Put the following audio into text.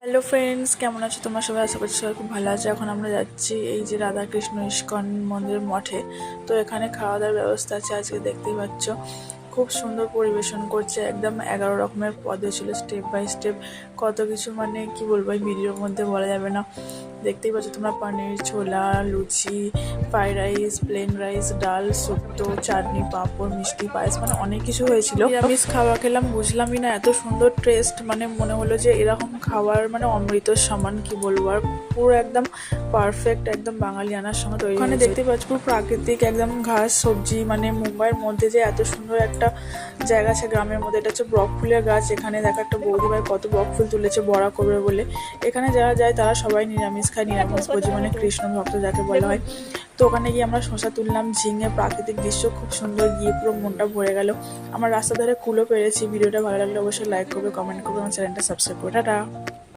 Hello friends, কেমন আছো তোমরা সবাই? আশা করছি সবাই খুব ভালো আছে। এখন আমরা যাচ্ছি এই যে রাধাকৃষ্ণ ইস্কন মন্দির মঠে। তো এখানে খাওয়া দাওয়ার ব্যবস্থা আছে, আজকে দেখতেই পাচ্ছ। খুব সুন্দর পরিবেশন করছে, একদম 11 রকমের পদ ছিল, স্টেপ বাই স্টেপ। কত কিছু মানে কি বলবো, এই ভিডিওর মধ্যে বলা যাবে না। দেখতেই পাচ্ছ তোমরা, পনির, ছোলা, লুচি, ফ্রাইড রাইস, প্লেন রাইস, ডাল, শুক্তো, চাটনি, পাঁপড়, মিষ্টি, পায়েস, মানে অনেক কিছু হয়েছিল। নিরামিষ খাওয়া খেলাম, বুঝলামই না এত সুন্দর টেস্ট, মানে মনে হলো যে এরকম খাবার মানে অমৃতর সমান, কি বলবো। আর পুরো একদম পারফেক্ট, একদম বাঙালিয়ানার সঙ্গে তৈরি। ওখানে দেখতে পাচ্ছ পুরো প্রাকৃতিক একদম ঘাস, সবজি, মানে মুম্বাইয়ের মধ্যে যে এত সুন্দর একটা জায়গা আছে গ্রামের মধ্যে, এটা হচ্ছে বক ফুলের গাছ। এখানে দেখো একটা বৌদি ভাই কত বক ফুল তুলেছে বড়া করবে বলে। এখানে যারা যায় তারা সবাই নিরামিষ খায়, নিরামিষ ভোজী, মানে কৃষ্ণ ভক্ত যাকে বলা হয়। তো ওখানে গিয়ে আমরা শশা তুললাম, ঝিঙে, প্রাকৃতিক দৃশ্য খুব সুন্দর, গিয়ে পুরো মনটা ভরে গেল। আমার রাস্তা ধারে কুলো পেরেছি। ভিডিওটা ভালো লাগলে অবশ্যই লাইক করবে, কমেন্ট করবে, আমার চ্যানেলটা সাবস্ক্রাইব করবে। টাটা।